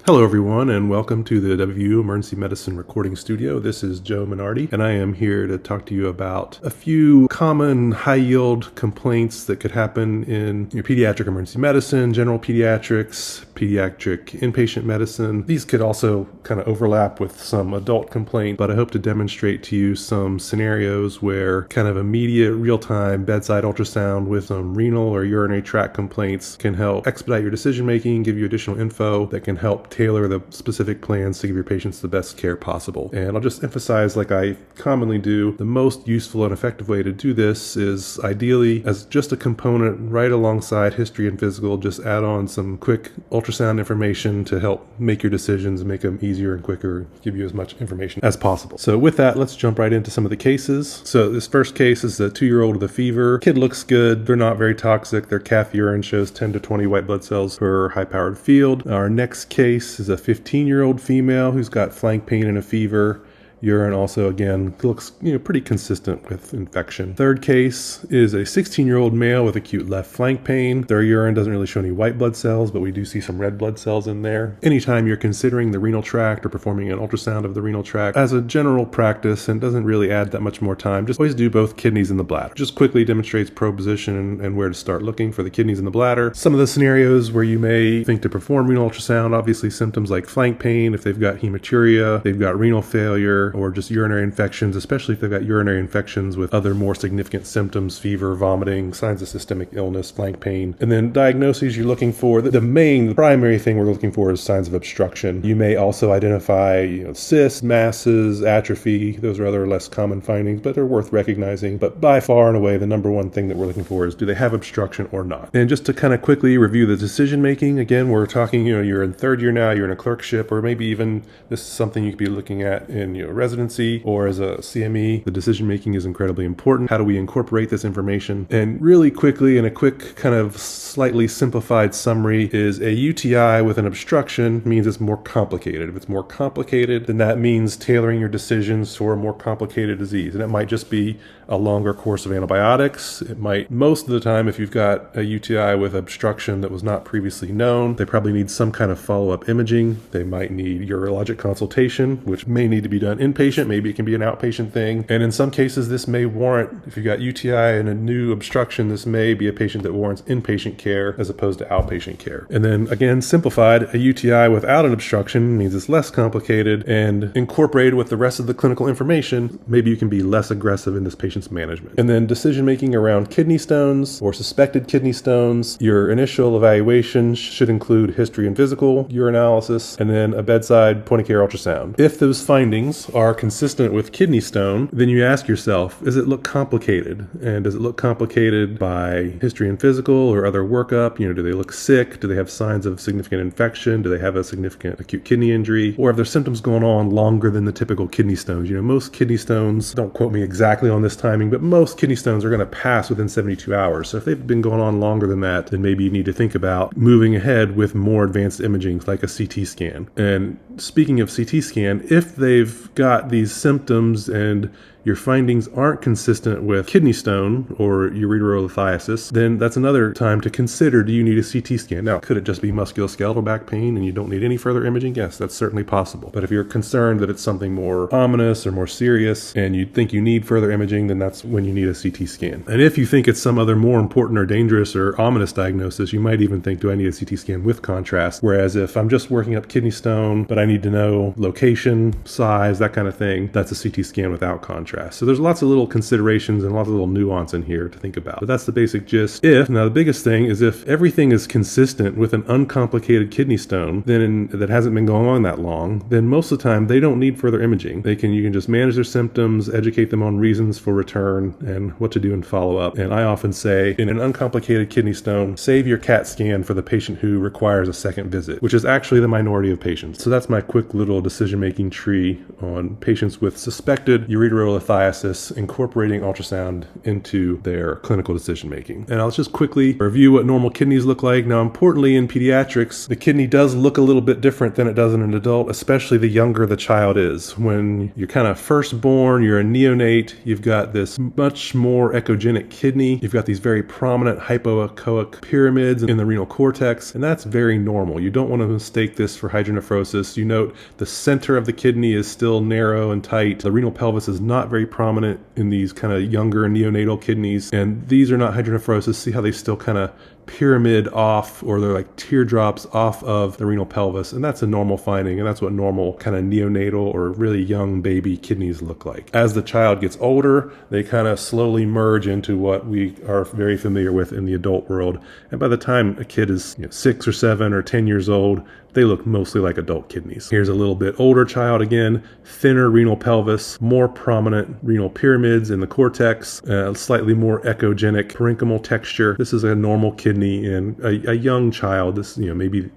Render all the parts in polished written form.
Hello everyone, and welcome to the WVU Emergency Medicine Recording Studio. This is Joe Minardi, and I am here to talk to you about a few common high-yield complaints that could happen in your pediatric emergency medicine, general pediatrics, pediatric inpatient medicine. These could also kind of overlap with some adult complaints, but I hope to demonstrate to you some scenarios where kind of immediate, real-time bedside ultrasound with some renal or urinary tract complaints can help expedite your decision-making, give you additional info that can help tailor the specific plans to give your patients the best care possible. And I'll just emphasize, like I commonly do, the most useful and effective way to do this is ideally as just a component right alongside history and physical. Just add on some quick ultrasound information to help make your decisions, make them easier and quicker, give you as much information as possible. So with that, let's jump right into some of the cases. So this first case is a 2-year-old with a fever. Kid looks good. They're not very toxic. Their calf urine shows 10 to 20 white blood cells per high-powered field. Our next case is a 15-year-old female who's got flank pain and a fever. Urine also, again, looks pretty consistent with infection. Third case is a 16-year-old male with acute left flank pain. Their urine doesn't really show any white blood cells, but we do see some red blood cells in there. Anytime you're considering the renal tract or performing an ultrasound of the renal tract, as a general practice, and doesn't really add that much more time, just always do both kidneys and the bladder. Just quickly demonstrates probe position and where to start looking for the kidneys and the bladder. Some of the scenarios where you may think to perform renal ultrasound, obviously symptoms like flank pain, if they've got hematuria, they've got renal failure, or just urinary infections, especially if they've got urinary infections with other more significant symptoms, fever, vomiting, signs of systemic illness, flank pain. And then diagnoses you're looking for, the primary thing we're looking for is signs of obstruction. You may also identify cysts, masses, atrophy. Those are other less common findings, but they're worth recognizing. But by far and away, the number one thing that we're looking for is, do they have obstruction or not? And just to kind of quickly review the decision making, again, we're talking, you're in third year now, you're in a clerkship, or maybe even this is something you could be looking at in residency or as a CME. The decision making is incredibly important. How do we incorporate this information? And really quickly, in a quick kind of slightly simplified summary, is a UTI with an obstruction means it's more complicated. If it's more complicated, then that means tailoring your decisions for a more complicated disease. And it might just be a longer course of antibiotics. It might, most of the time, if you've got a UTI with obstruction that was not previously known, they probably need some kind of follow-up imaging. They might need urologic consultation, which may need to be done inpatient. Maybe it can be an outpatient thing. And in some cases, this may warrant, if you've got UTI and a new obstruction, this may be a patient that warrants inpatient care as opposed to outpatient care. And then again, simplified, a UTI without an obstruction means it's less complicated, and incorporated with the rest of the clinical information, maybe you can be less aggressive in this patient's management. And then decision making around kidney stones or suspected kidney stones, your initial evaluation should include history and physical, urinalysis, and then a bedside point-of-care ultrasound. If those findings are consistent with kidney stone, then you ask yourself, does it look complicated? And does it look complicated by history and physical or other workup? Do they look sick? Do they have signs of significant infection? Do they have a significant acute kidney injury? Or have their symptoms going on longer than the typical kidney stones? Most kidney stones, don't quote me exactly on this timing, but most kidney stones are going to pass within 72 hours. So if they've been going on longer than that, then maybe you need to think about moving ahead with more advanced imaging like a CT scan. And speaking of CT scan, if they've got these symptoms and your findings aren't consistent with kidney stone or ureterolithiasis, then that's another time to consider, do you need a CT scan? Now, could it just be musculoskeletal back pain and you don't need any further imaging? Yes, that's certainly possible. But if you're concerned that it's something more ominous or more serious and you think you need further imaging, then that's when you need a CT scan. And if you think it's some other more important or dangerous or ominous diagnosis, you might even think, do I need a CT scan with contrast? Whereas if I'm just working up kidney stone, but I need to know location, size, that kind of thing, that's a CT scan without contrast. So there's lots of little considerations and lots of little nuance in here to think about. But that's the basic gist. Now the biggest thing is if everything is consistent with an uncomplicated kidney stone, then that hasn't been going on that long, then most of the time they don't need further imaging. You can just manage their symptoms, educate them on reasons for return and what to do and follow up. And I often say, in an uncomplicated kidney stone, save your CAT scan for the patient who requires a second visit, which is actually the minority of patients. So that's my quick little decision-making tree on patients with suspected ureterolithiasis lithiasis, incorporating ultrasound into their clinical decision making. And I'll just quickly review what normal kidneys look like. Now, importantly, in pediatrics, the kidney does look a little bit different than it does in an adult, especially the younger the child is. When you're kind of first born, you're a neonate, you've got this much more echogenic kidney. You've got these very prominent hypoechoic pyramids in the renal cortex, and that's very normal. You don't want to mistake this for hydronephrosis. You note the center of the kidney is still narrow and tight. The renal pelvis is not very prominent in these kind of younger neonatal kidneys, and these are not hydronephrosis. See how they still kind of pyramid off, or they're like teardrops off of the renal pelvis, and that's a normal finding, and that's what normal kind of neonatal or really young baby kidneys look like. As the child gets older, they kind of slowly merge into what we are very familiar with in the adult world, and by the time a kid is 6 or 7 or 10 years old, they look mostly like adult kidneys. Here's a little bit older child again, thinner renal pelvis, more prominent renal pyramids in the cortex, slightly more echogenic parenchymal texture. This is a normal kidney in a young child. This, maybe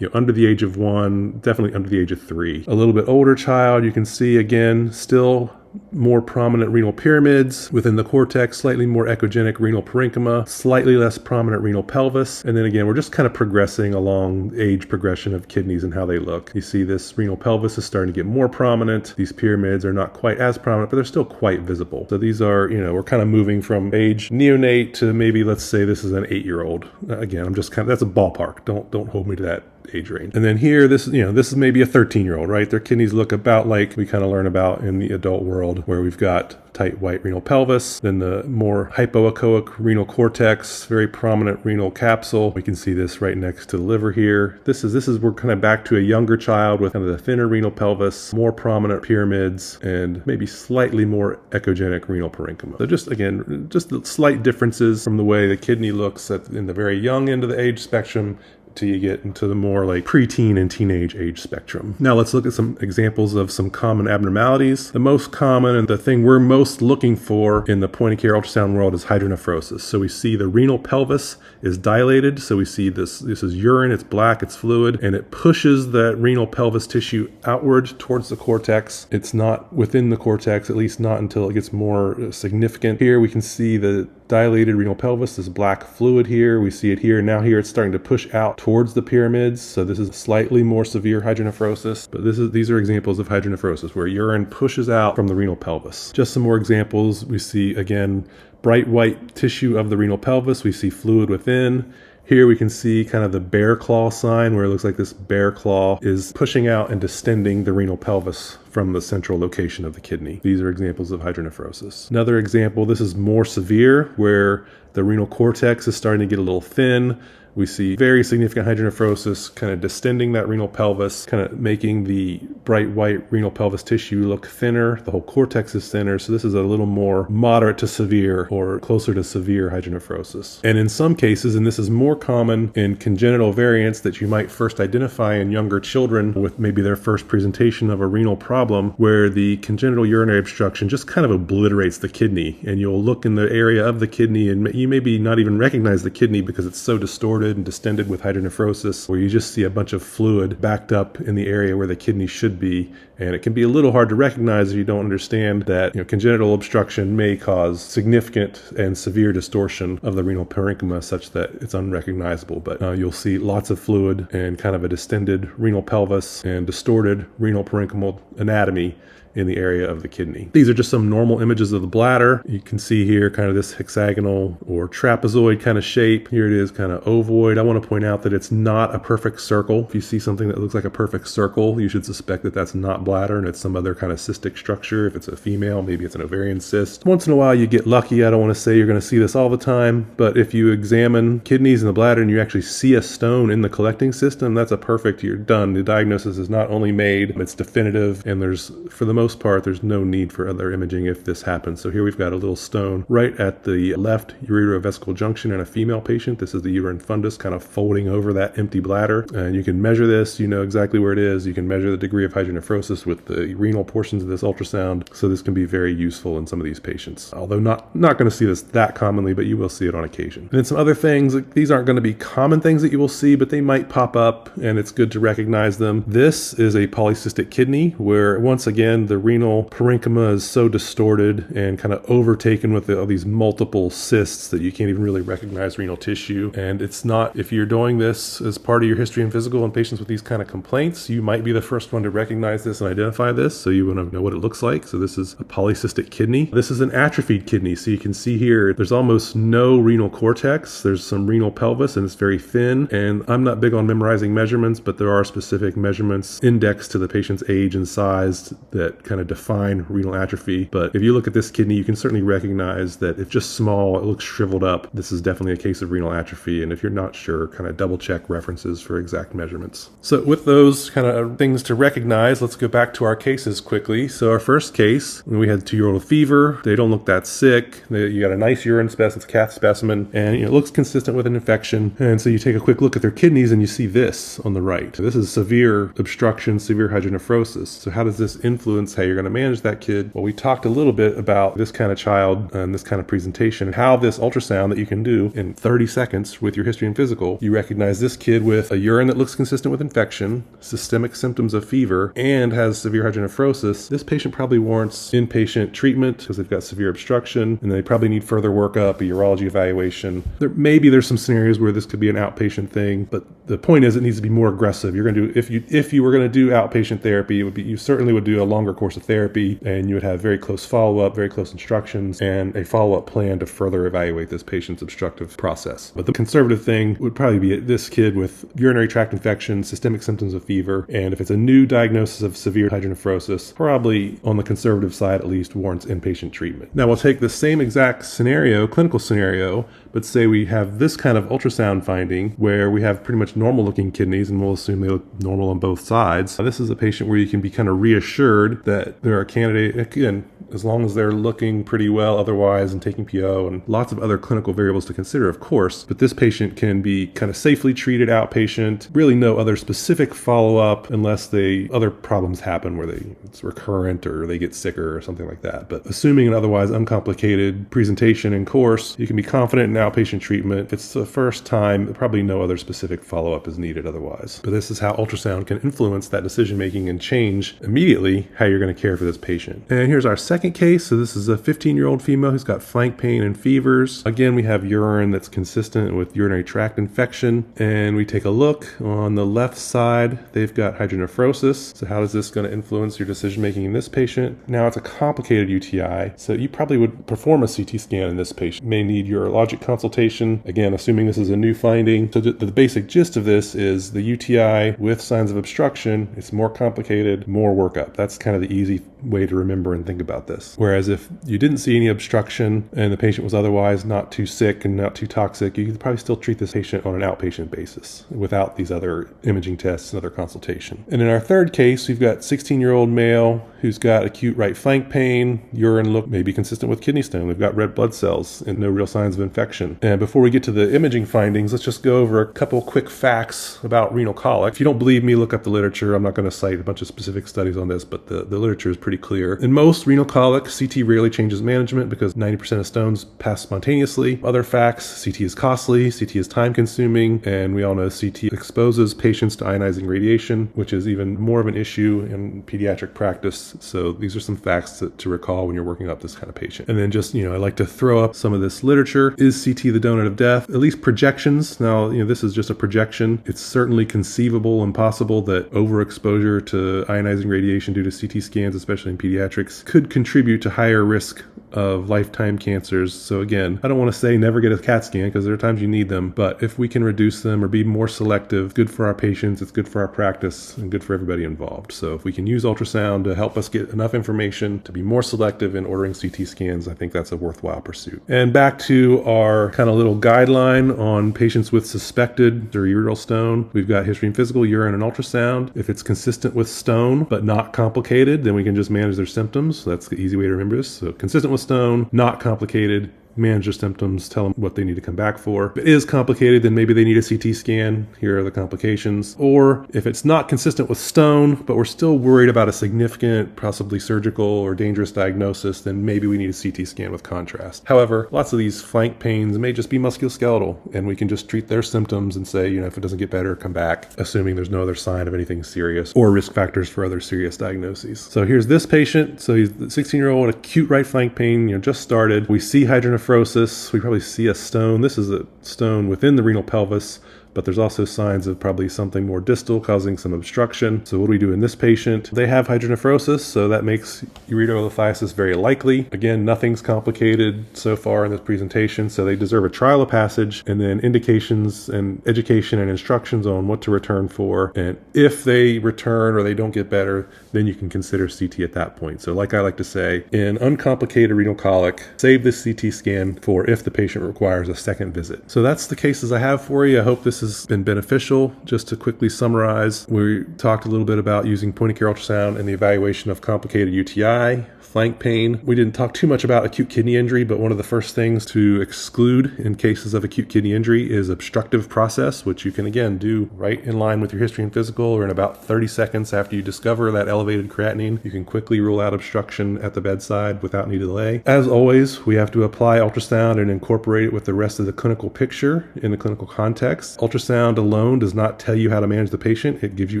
under the age of 1, definitely under the age of 3. A little bit older child, you can see again, still more prominent renal pyramids within the cortex, slightly more echogenic renal parenchyma, slightly less prominent renal pelvis. And then again, we're just kind of progressing along age progression of kidneys and how they look. You see this renal pelvis is starting to get more prominent. These pyramids are not quite as prominent, but they're still quite visible. So these are, we're kind of moving from age neonate to maybe, let's say this is an 8-year-old. Again, I'm just that's a ballpark. Don't hold me to that age range. And then here, this is maybe a 13-year-old, right? Their kidneys look about like we kind of learn about in the adult world, where we've got tight white renal pelvis, then the more hypoechoic renal cortex, very prominent renal capsule. We can see this right next to the liver here. This is we're kind of back to a younger child with kind of the thinner renal pelvis, more prominent pyramids, and maybe slightly more echogenic renal parenchyma. So just the slight differences from the way the kidney looks in the very young end of the age spectrum till you get into the more like preteen and teenage age spectrum. Now let's look at some examples of some common abnormalities. The most common and the thing we're most looking for in the point of care ultrasound world is hydronephrosis. So we see the renal pelvis is dilated. So we see this is urine, it's black, it's fluid, and it pushes that renal pelvis tissue outward towards the cortex. It's not within the cortex, at least not until it gets more significant. Here we can see the dilated renal pelvis, this black fluid here. We see it here. Now here it's starting to push out towards the pyramids. So this is slightly more severe hydronephrosis, but these are examples of hydronephrosis where urine pushes out from the renal pelvis. Just some more examples. We see again bright white tissue of the renal pelvis. We see fluid within. Here we can see kind of the bear claw sign, where it looks like this bear claw is pushing out and distending the renal pelvis from the central location of the kidney. These are examples of hydronephrosis. Another example, this is more severe, where the renal cortex is starting to get a little thin. We see very significant hydronephrosis kind of distending that renal pelvis, kind of making the bright white renal pelvis tissue look thinner. The whole cortex is thinner. So this is a little more moderate to severe, or closer to severe hydronephrosis. And in some cases, and this is more common in congenital variants that you might first identify in younger children with maybe their first presentation of a renal problem, where the congenital urinary obstruction just kind of obliterates the kidney. And you'll look in the area of the kidney and you maybe not even recognize the kidney because it's so distorted and distended with hydronephrosis, where you just see a bunch of fluid backed up in the area where the kidney should be. And it can be a little hard to recognize if you don't understand that congenital obstruction may cause significant and severe distortion of the renal parenchyma such that it's unrecognizable. But you'll see lots of fluid and kind of a distended renal pelvis and distorted renal parenchymal anatomy in the area of the kidney. These are just some normal images of the bladder. You can see here kind of this hexagonal or trapezoid kind of shape. Here it is kind of ovoid. I want to point out that it's not a perfect circle. If you see something that looks like a perfect circle, you should suspect that that's not bladder and it's some other kind of cystic structure. If it's a female, maybe it's an ovarian cyst. Once in a while you get lucky. I don't want to say you're going to see this all the time, but if you examine kidneys and the bladder and you actually see a stone in the collecting system, that's a perfect, you're done. The diagnosis is not only made, it's definitive, and there's, for the most part, there's no need for other imaging if this happens. So here we've got a little stone right at the left ureterovesical junction in a female patient. This is the uterine fundus kind of folding over that empty bladder. And you can measure this, you know exactly where it is. You can measure the degree of hydronephrosis with the renal portions of this ultrasound. So this can be very useful in some of these patients. Although not going to see this that commonly, but you will see it on occasion. And then some other things, these aren't going to be common things that you will see, but they might pop up and it's good to recognize them. This is a polycystic kidney where, once again, the renal parenchyma is so distorted and kind of overtaken with all these multiple cysts that you can't even really recognize renal tissue. And it's not, if you're doing this as part of your history and physical in patients with these kind of complaints, you might be the first one to recognize this and identify this, so you want to know what it looks like. So this is a polycystic kidney. This is an atrophied kidney. So you can see here, there's almost no renal cortex. There's some renal pelvis and it's very thin. And I'm not big on memorizing measurements, but there are specific measurements indexed to the patient's age and size that kind of define renal atrophy. But if you look at this kidney, you can certainly recognize that it's just small, it looks shriveled up. This is definitely a case of renal atrophy. And if you're not sure, kind of double check references for exact measurements. So with those kind of things to recognize, let's go back to our cases quickly. So our first case, we had a 2-year-old with fever. They don't look that sick. You got a nice urine specimen, it's a cath specimen, and it looks consistent with an infection. And so you take a quick look at their kidneys and you see this on the right. So this is severe obstruction, severe hydronephrosis. So how does this influence how you're going to manage that kid? Well, we talked a little bit about this kind of child and this kind of presentation, and how this ultrasound that you can do in 30 seconds with your history and physical, you recognize this kid with a urine that looks consistent with infection, systemic symptoms of fever, and has severe hydronephrosis. This patient probably warrants inpatient treatment because they've got severe obstruction and they probably need further workup, a urology evaluation. Maybe there's some scenarios where this could be an outpatient thing, but the point is it needs to be more aggressive. You're going to do, if you were going to do outpatient therapy, you certainly would do a longer course of therapy, and you would have very close follow-up, very close instructions, and a follow-up plan to further evaluate this patient's obstructive process. But the conservative thing would probably be this kid with urinary tract infection, systemic symptoms of fever, and if it's a new diagnosis of severe hydronephrosis, probably on the conservative side at least warrants inpatient treatment. Now we'll take the same exact scenario, clinical scenario, but say we have this kind of ultrasound finding where we have pretty much normal looking kidneys, and we'll assume they look normal on both sides. Now, this is a patient where you can be kind of reassured that they're a candidate, again, as long as they're looking pretty well otherwise and taking PO, and lots of other clinical variables to consider, of course, but this patient can be kind of safely treated outpatient, really no other specific follow-up unless other problems happen where it's recurrent or they get sicker or something like that. But assuming an otherwise uncomplicated presentation and course, you can be confident in outpatient treatment. If it's the first time, probably no other specific follow-up is needed otherwise. But this is how ultrasound can influence that decision-making and change immediately how you're going to care for this patient. And here's our second case. So this is a 15-year-old female who's got flank pain and fevers. Again, we have urine that's consistent with urinary tract infection. And we take a look on the left side, they've got hydronephrosis. So how is this going to influence your decision-making in this patient? Now it's a complicated UTI. So you probably would perform a CT scan in this patient. You may need urologic consultation. Again, assuming this is a new finding. So the basic gist of this is the UTI with signs of obstruction. It's more complicated, more workup. That's kind of the easy way to remember and think about this. Whereas if you didn't see any obstruction and the patient was otherwise not too sick and not too toxic, you could probably still treat this patient on an outpatient basis without these other imaging tests and other consultation. And in our third case, we've got 16-year-old male who's got acute right flank pain, urine look maybe consistent with kidney stone. We've got red blood cells and no real signs of infection. And before we get to the imaging findings, let's just go over a couple quick facts about renal colic. If you don't believe me, look up the literature. I'm not going to cite a bunch of specific studies on this, but the literature is pretty clear. In most renal colic, CT rarely changes management because 90% of stones pass spontaneously. Other facts, CT is costly, CT is time consuming, and we all know CT exposes patients to ionizing radiation, which is even more of an issue in pediatric practice. So these are some facts to recall when you're working up this kind of patient. And then just, I like to throw up some of this literature. Is CT the donut of death? At least projections. Now, this is just a projection. It's certainly conceivable and possible that overexposure to ionizing radiation due to CT scans, especially in pediatrics, could contribute to higher risk of lifetime cancers. So again, I don't want to say never get a CAT scan because there are times you need them, but if we can reduce them or be more selective, good for our patients, it's good for our practice and good for everybody involved. So if we can use ultrasound to help us get enough information to be more selective in ordering CT scans, I think that's a worthwhile pursuit. And back to our kind of little guideline on patients with suspected or ureteral stone, we've got history and physical, urine, and ultrasound. If it's consistent with stone but not complicated, then we can just manage their symptoms. So that's the easy way to remember this. So consistent with stone, not complicated, manage their symptoms, tell them what they need to come back for. If it is complicated, then maybe they need a CT scan. Here are the complications. Or if it's not consistent with stone, but we're still worried about a significant, possibly surgical or dangerous diagnosis, then maybe we need a CT scan with contrast. However, lots of these flank pains may just be musculoskeletal, and we can just treat their symptoms and say, if it doesn't get better, come back, assuming there's no other sign of anything serious or risk factors for other serious diagnoses. So here's this patient. So he's the 16-year-old, acute right flank pain, just started. We see hydronephrosis. We probably see a stone. This is a stone within the renal pelvis, but there's also signs of probably something more distal causing some obstruction. So what do we do in this patient? They have hydronephrosis, so that makes ureterolithiasis very likely. Again, nothing's complicated so far in this presentation, so they deserve a trial of passage and then indications and education and instructions on what to return for. And if they return or they don't get better, then you can consider CT at that point. So like I like to say, in uncomplicated renal colic, save this CT scan for if the patient requires a second visit. So that's the cases I have for you. I hope this has been beneficial. Just to quickly summarize, we talked a little bit about using point-of-care ultrasound in the evaluation of complicated UTI, flank pain. We didn't talk too much about acute kidney injury, but one of the first things to exclude in cases of acute kidney injury is obstructive process, which you can again do right in line with your history and physical, or in about 30 seconds after you discover that elevated creatinine. You can quickly rule out obstruction at the bedside without any delay. As always, we have to apply ultrasound and incorporate it with the rest of the clinical picture in the clinical context. Ultrasound alone does not tell you how to manage the patient. It gives you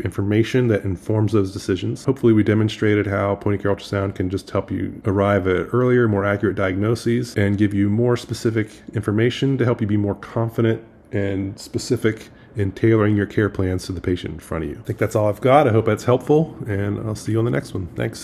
information that informs those decisions. Hopefully we demonstrated how point-of-care ultrasound can just help you arrive at earlier, more accurate diagnoses and give you more specific information to help you be more confident and specific in tailoring your care plans to the patient in front of you. I think that's all I've got. I hope that's helpful, and I'll see you on the next one. Thanks.